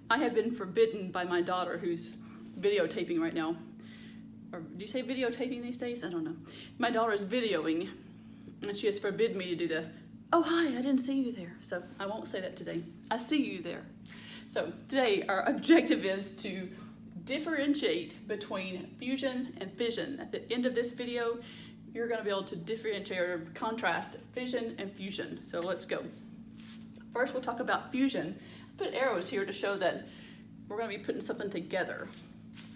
I have been forbidden by my daughter, who's videotaping right now. Or do you say videotaping these days? I don't know. My daughter is videoing, and she has forbidden me to do the, oh, hi, I didn't see you there. So I won't say that today. I see you there. So today our objective is to differentiate between fusion and fission. At the end of this video, you're going to be able to differentiate or contrast fission and fusion. So let's go. First, we'll talk about fusion. I put arrows here to show that we're going to be putting something together.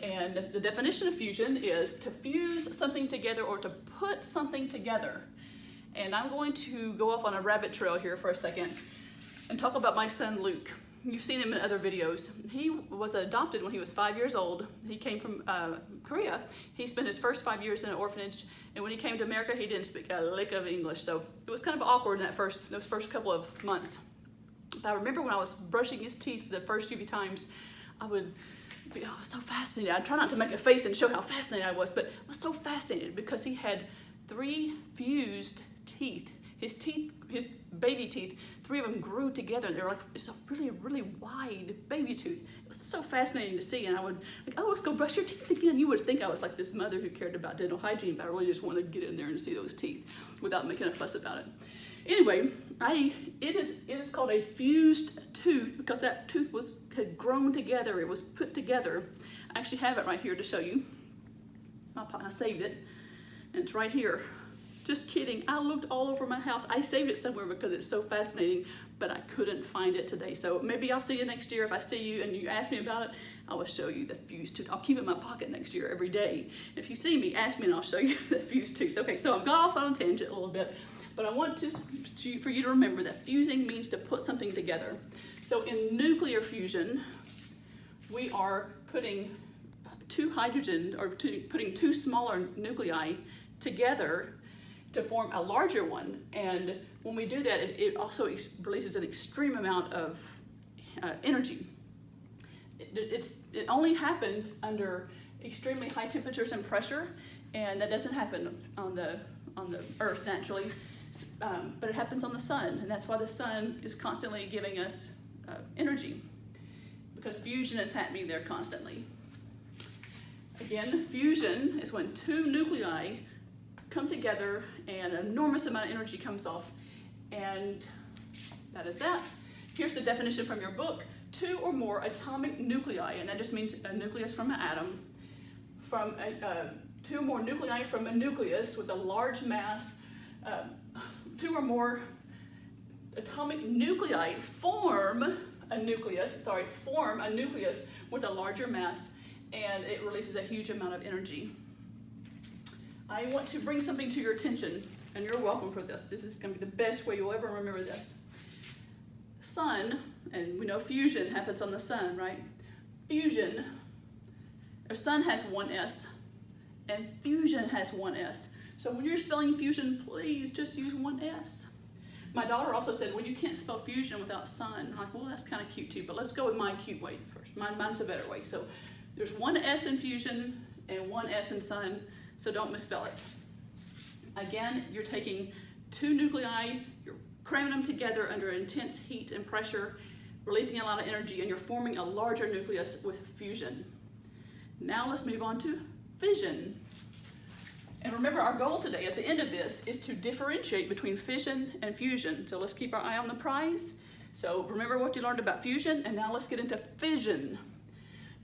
And the definition of fusion is to fuse something together or to put something together. And I'm going to go off on a rabbit trail here for a second and talk about my son Luke. You've seen him in other videos. He was adopted when he was 5 years old. He came from Korea. He spent his first 5 years in an orphanage, and when he came to America, he didn't speak a lick of English. So it was kind of awkward in those first couple of months. I remember when I was brushing his teeth the first few times, I was so fascinated. I'd try not to make a face and show how fascinated I was, but I was so fascinated because he had 3 fused teeth. His baby teeth, 3 of them grew together. They were like, it's a really, really wide baby tooth. It was so fascinating to see. And I would, oh, let's go brush your teeth again. You would think I was like this mother who cared about dental hygiene, but I really just wanted to get in there and see those teeth without making a fuss about it. Anyway, it is called a fused tooth because that tooth had grown together. It was put together. I actually have it right here to show you. I saved it, and it's right here. Just kidding. I looked all over my house. I saved it somewhere because it's so fascinating, but I couldn't find it today. So maybe I'll see you next year. If I see you and you ask me about it, I will show you the fused tooth. I'll keep it in my pocket next year every day. If you see me, ask me and I'll show you the fused tooth. Okay, so I've got off on a tangent a little bit, but I want for you to remember that fusing means to put something together. So in nuclear fusion, we are putting 2 hydrogen, or putting 2 smaller nuclei together to form a larger one. And when we do that, it also releases an extreme amount of energy. It only happens under extremely high temperatures and pressure, and that doesn't happen on the Earth naturally, but it happens on the sun, and that's why the sun is constantly giving us energy, because fusion is happening there constantly. Again, fusion is when 2 nuclei come together and an enormous amount of energy comes off, and that is that. Here's the definition from your book: 2 or more atomic nuclei, and that just means a nucleus from an atom, from 2 or more nuclei from a nucleus with a large mass. 2 or more atomic nuclei form a nucleus with a larger mass, and it releases a huge amount of energy. I want to bring something to your attention, and you're welcome for this. This is going to be the best way you'll ever remember this. Sun, and we know fusion happens on the sun, right? Fusion, or sun has 1 S, and fusion has 1 S. So when you're spelling fusion, please just use 1 S. My daughter also said, well, you can't spell fusion without sun. I'm like, well, that's kind of cute too, but let's go with my cute way first. Mine's a better way. So there's 1 S in fusion and 1 S in sun. So don't misspell it. Again, you're taking 2 nuclei, you're cramming them together under intense heat and pressure, releasing a lot of energy, and you're forming a larger nucleus with fusion. Now let's move on to fission. And remember, our goal today at the end of this is to differentiate between fission and fusion. So let's keep our eye on the prize. So remember what you learned about fusion, and now let's get into fission.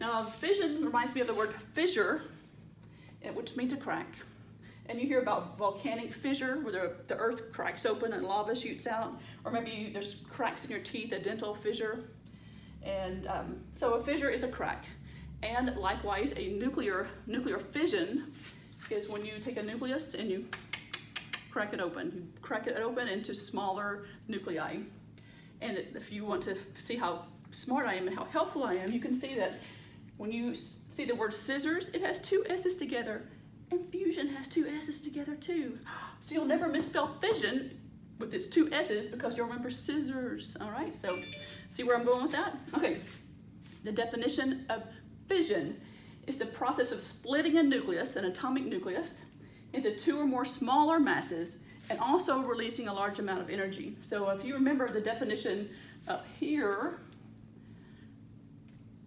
Now, fission reminds me of the word fissure, which means a crack. And you hear about volcanic fissure, where the earth cracks open and lava shoots out, or maybe there's cracks in your teeth, a dental fissure. And so a fissure is a crack. And likewise, a nuclear fission is when you take a nucleus and you crack it open. You crack it open into smaller nuclei. And if you want to see how smart I am and how helpful I am, you can see that when you see the word scissors, it has 2 S's together, and fusion has 2 S's together too. So you'll never misspell fission with its 2 S's because you'll remember scissors. All right, so see where I'm going with that? Okay, the definition of fission is the process of splitting a nucleus, an atomic nucleus, into 2 or more smaller masses, and also releasing a large amount of energy. So if you remember the definition up here,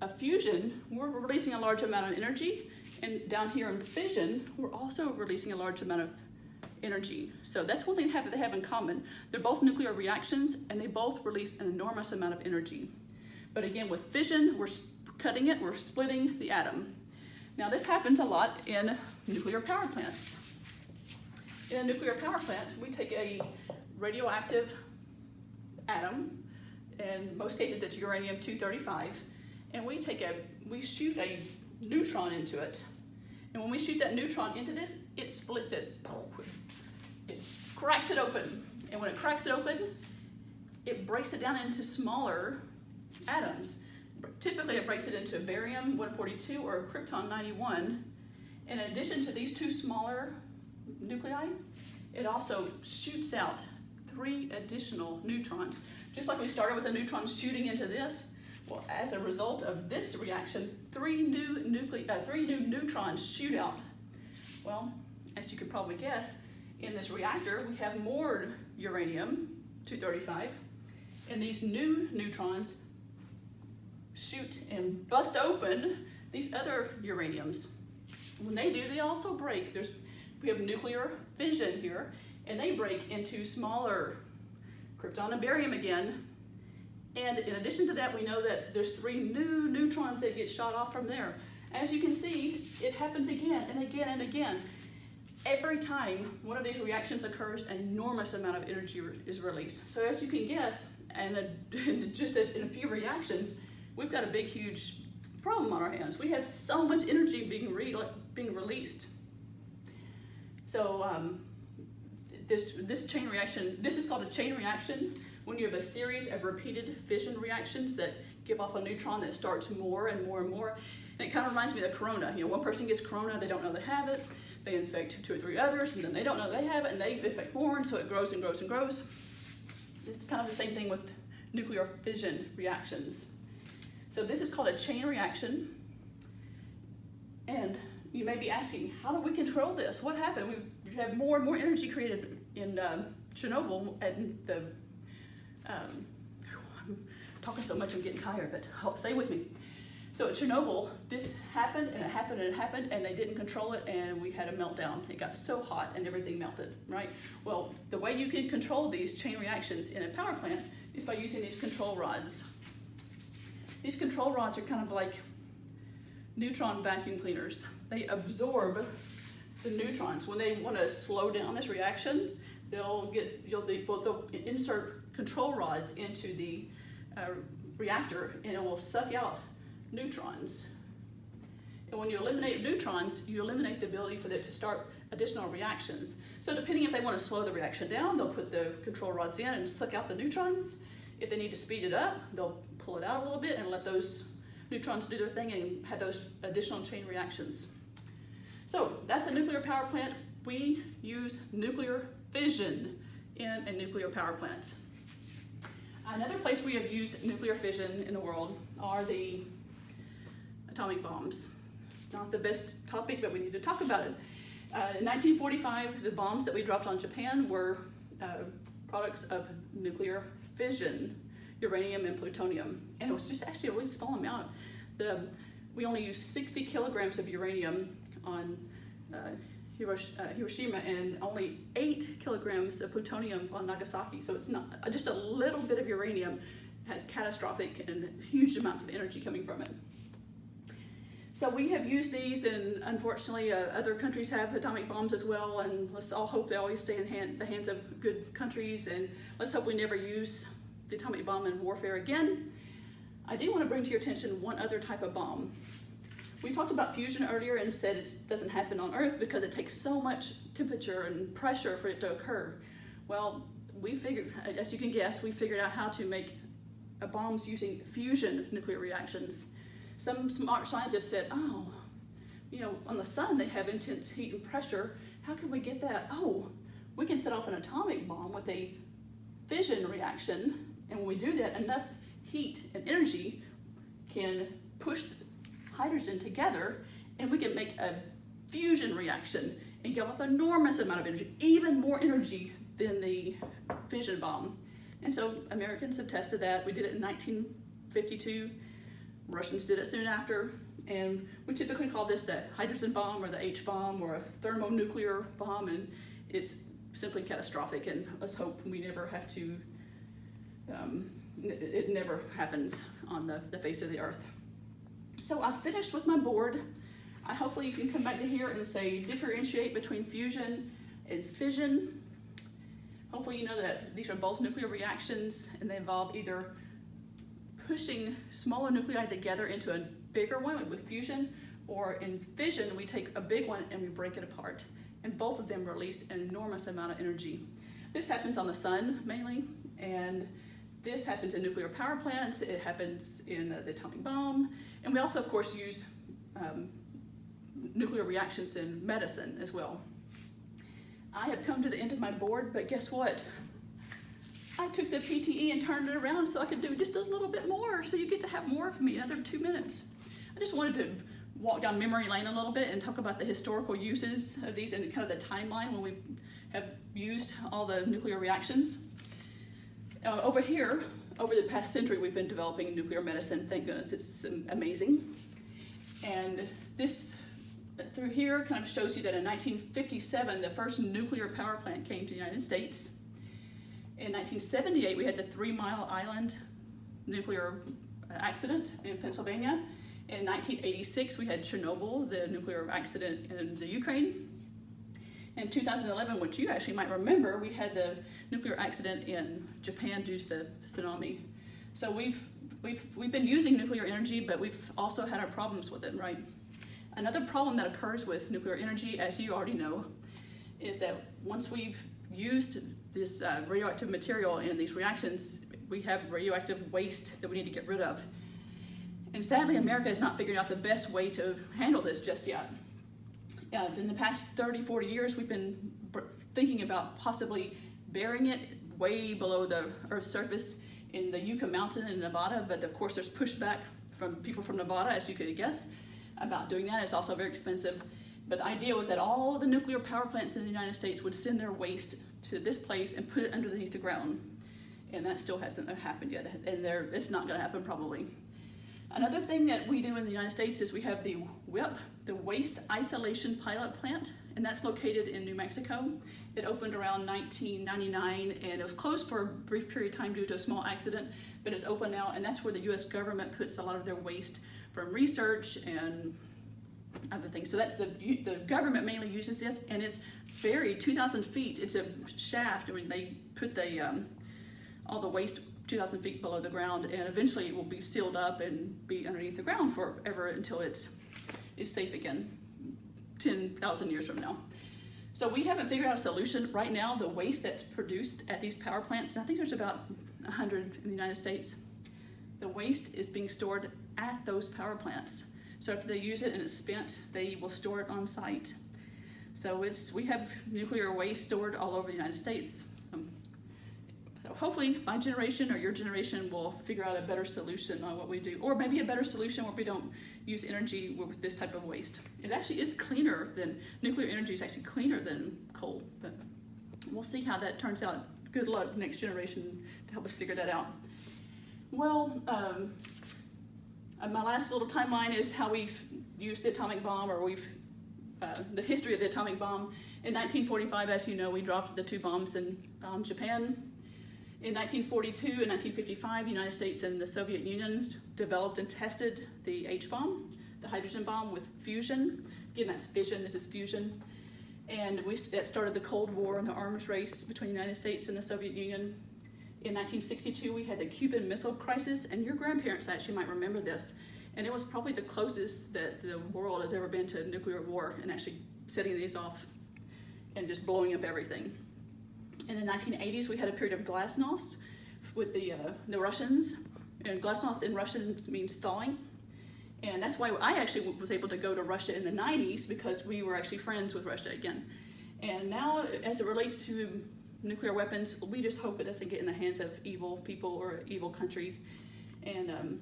fusion, we're releasing a large amount of energy, and down here in fission, we're also releasing a large amount of energy. So that's one thing they have in common. They're both nuclear reactions, and they both release an enormous amount of energy. But again, with fission, we're cutting it, we're splitting the atom. Now this happens a lot in nuclear power plants. In a nuclear power plant, we take a radioactive atom, in most cases it's uranium-235, and we shoot a neutron into it. And when we shoot that neutron into this, it splits it. It cracks it open. And when it cracks it open, it breaks it down into smaller atoms. Typically it breaks it into a barium-142 or a krypton-91. In addition to these two smaller nuclei, it also shoots out 3 additional neutrons. Just like we started with a neutron shooting into this, well, as a result of this reaction, 3 new neutrons shoot out. Well, as you could probably guess, in this reactor we have more uranium-235, and these new neutrons shoot and bust open these other uraniums. When they do, they also break. We have nuclear fission here, and they break into smaller krypton and barium again. And in addition to that, we know that there's 3 new neutrons that get shot off from there. As you can see, it happens again and again and again. Every time one of these reactions occurs, an enormous amount of energy is released. So as you can guess, and just in a few reactions, we've got a big, huge problem on our hands. We have so much energy being released. So this chain reaction, this is called a chain reaction, when you have a series of repeated fission reactions that give off a neutron that starts more and more and more. And it kind of reminds me of the corona. One person gets corona, they don't know they have it, they infect 2 or 3 others, and then they don't know they have it, and they infect more, and so it grows and grows and grows. It's kind of the same thing with nuclear fission reactions. So this is called a chain reaction. And you may be asking, how do we control this? What happened? We have more and more energy created in Chernobyl, and I'm talking so much I'm getting tired, but stay with me. So at Chernobyl, this happened and it happened and it happened, and they didn't control it, and we had a meltdown. It got so hot and everything melted, right? Well, the way you can control these chain reactions in a power plant is by using these control rods. These control rods are kind of like neutron vacuum cleaners. They absorb the neutrons. When they want to slow down this reaction, they'll insert control rods into the reactor, and it will suck out neutrons. And when you eliminate neutrons, you eliminate the ability for them to start additional reactions. So depending if they want to slow the reaction down, they'll put the control rods in and suck out the neutrons. If they need to speed it up, they'll pull it out a little bit and let those neutrons do their thing and have those additional chain reactions. So that's a nuclear power plant. We use nuclear fission in a nuclear power plant. Another place we have used nuclear fission in the world are the atomic bombs. Not the best topic, but we need to talk about it. In 1945, the bombs that we dropped on Japan were products of nuclear fission, uranium and plutonium. And it was just actually a really small amount. We only used 60 kilograms of uranium on Hiroshima, and only 8 kilograms of plutonium on Nagasaki. So it's not just a little bit of uranium has catastrophic and huge amounts of energy coming from it. So we have used these, and unfortunately other countries have atomic bombs as well, and let's all hope they always stay in the hands of good countries, and let's hope we never use the atomic bomb in warfare again. I do want to bring to your attention one other type of bomb. We talked about fusion earlier and said it doesn't happen on Earth because it takes so much temperature and pressure for it to occur. Well, we figured, as you can guess, we figured out how to make bombs using fusion nuclear reactions. Some smart scientists said, oh, on the sun they have intense heat and pressure. How can we get that? Oh, we can set off an atomic bomb with a fission reaction, and when we do that, enough heat and energy can push hydrogen together, and we can make a fusion reaction and give off an enormous amount of energy, even more energy than the fission bomb. And so Americans have tested that. We did it in 1952. Russians did it soon after, and we typically call this the hydrogen bomb or the H bomb or a thermonuclear bomb, and it's simply catastrophic, and let's hope we never have to, it never happens on the face of the earth. So I finished with my board. Hopefully you can come back to here and say differentiate between fusion and fission. Hopefully you know that these are both nuclear reactions, and they involve either pushing smaller nuclei together into a bigger one with fusion, or in fission we take a big one and we break it apart, and both of them release an enormous amount of energy. This happens on the sun mainly, and this happens in nuclear power plants, it happens in the atomic bomb, and we also of course use nuclear reactions in medicine as well. I have come to the end of my board, but guess what? I took the PTE and turned it around so I could do just a little bit more, so you get to have more of me, another 2 minutes. I just wanted to walk down memory lane a little bit and talk about the historical uses of these and kind of the timeline when we have used all the nuclear reactions. Over here, over the past century, we've been developing nuclear medicine. Thank goodness, it's amazing. And this through here kind of shows you that in 1957, the first nuclear power plant came to the United States. In 1978, we had the 3 Mile Island nuclear accident in Pennsylvania. In 1986, we had Chernobyl, the nuclear accident in the Ukraine. In 2011, which you actually might remember, we had the nuclear accident in Japan due to the tsunami. So we've been using nuclear energy, but we've also had our problems with it, right? Another problem that occurs with nuclear energy, as you already know, is that once we've used this radioactive material in these reactions, we have radioactive waste that we need to get rid of. And sadly, America has not figured out the best way to handle this just yet. In the past 30, 40 years, we've been thinking about possibly burying it way below the Earth's surface in the Yucca Mountain in Nevada, but of course there's pushback from people from Nevada, as you could guess, about doing that. It's also very expensive. But the idea was that all the nuclear power plants in the United States would send their waste to this place and put it underneath the ground. And that still hasn't happened yet, and it's not going to happen probably. Another thing that we do in the United States is we have the WIP, the Waste Isolation Pilot Plant, and that's located in New Mexico. It opened around 1999, and it was closed for a brief period of time due to a small accident, but it's open now, and that's where the US government puts a lot of their waste from research and other things. So that's the government mainly uses this, and it's buried 2,000 feet. It's a shaft. I mean, they put all the waste 2,000 feet below the ground, and eventually it will be sealed up and be underneath the ground forever until it's safe again, 10,000 years from now. So we haven't figured out a solution right now. The waste that's produced at these power plants, and I think there's about 100 in the United States, the waste is being stored at those power plants. So after they use it and it's spent, they will store it on site. So we have nuclear waste stored all over the United States. So hopefully my generation or your generation will figure out a better solution on what we do, or maybe a better solution where we don't use energy with this type of waste. It actually is cleaner than, nuclear energy is actually cleaner than coal, but we'll see how that turns out. Good luck next generation to help us figure that out. Well, my last little timeline is how we've used the atomic bomb, or the history of the atomic bomb. In 1945, as you know, we dropped the 2 bombs in Japan. In 1942 and 1955, the United States and the Soviet Union developed and tested the H bomb, the hydrogen bomb, with fusion. Again, that's fission, this is fusion. And that started the Cold War and the arms race between the United States and the Soviet Union. In 1962, we had the Cuban Missile Crisis, and your grandparents actually might remember this. And it was probably the closest that the world has ever been to nuclear war, and actually setting these off and just blowing up everything. In the 1980s, we had a period of glasnost with the Russians. And glasnost in Russian means thawing. And that's why I actually was able to go to Russia in the 90s, because we were actually friends with Russia again. And now, as it relates to nuclear weapons, we just hope it doesn't get in the hands of evil people or evil country. And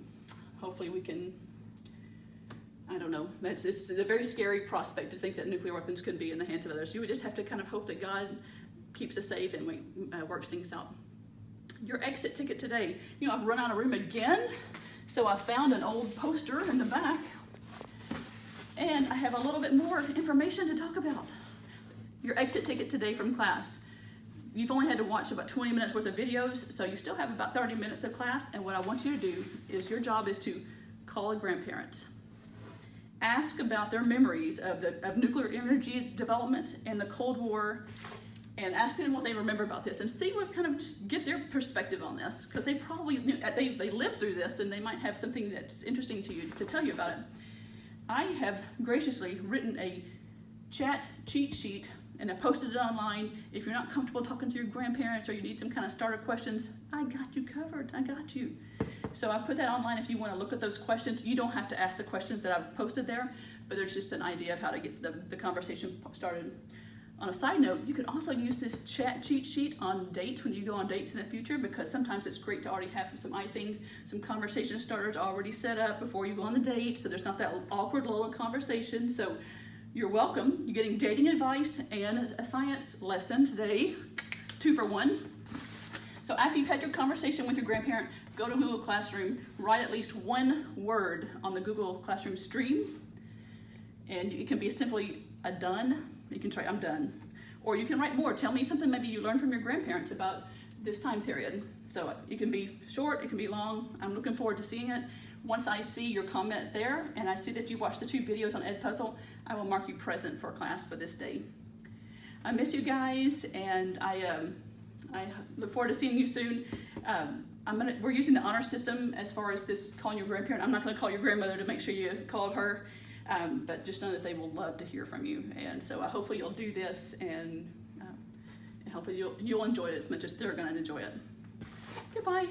hopefully we can, I don't know, it's a very scary prospect to think that nuclear weapons could be in the hands of others. You would just have to kind of hope that God keeps us safe and works things out. Your exit ticket today. I've run out of room again. So I found an old poster in the back, and I have a little bit more information to talk about. Your exit ticket today from class. You've only had to watch about 20 minutes worth of videos, so you still have about 30 minutes of class, and what I want you to do is your job is to call a grandparent. Ask about their memories of nuclear energy development and the Cold War, and ask them what they remember about this, and see what kind of just get their perspective on this, because they probably they lived through this, and they might have something that's interesting to you to tell you about it. I have graciously written a chat cheat sheet, and I posted it online. If you're not comfortable talking to your grandparents, or you need some kind of starter questions, I got you covered. I got you. So I put that online if you want to look at those questions. You don't have to ask the questions that I've posted there, but there's just an idea of how to get the conversation started. On a side note, you could also use this chat cheat sheet on dates when you go on dates in the future, because sometimes it's great to already have some conversation starters already set up before you go on the date, so there's not that awkward lull in conversation. So you're welcome. You're getting dating advice and a science lesson today, 2 for 1. So after you've had your conversation with your grandparent, go to Google Classroom, write at least 1 word on the Google Classroom stream, and it can be simply a done. You can try, I'm done. Or you can write more. Tell me something maybe you learned from your grandparents about this time period. So it can be short, it can be long. I'm looking forward to seeing it. Once I see your comment there, and I see that you watched the 2 videos on Edpuzzle, I will mark you present for class for this day. I miss you guys, and I look forward to seeing you soon. We're using the honor system as far as this calling your grandparent. I'm not going to call your grandmother to make sure you called her, but just know that they will love to hear from you. And so hopefully you'll do this, and hopefully you'll enjoy it as much as they're going to enjoy it. Goodbye.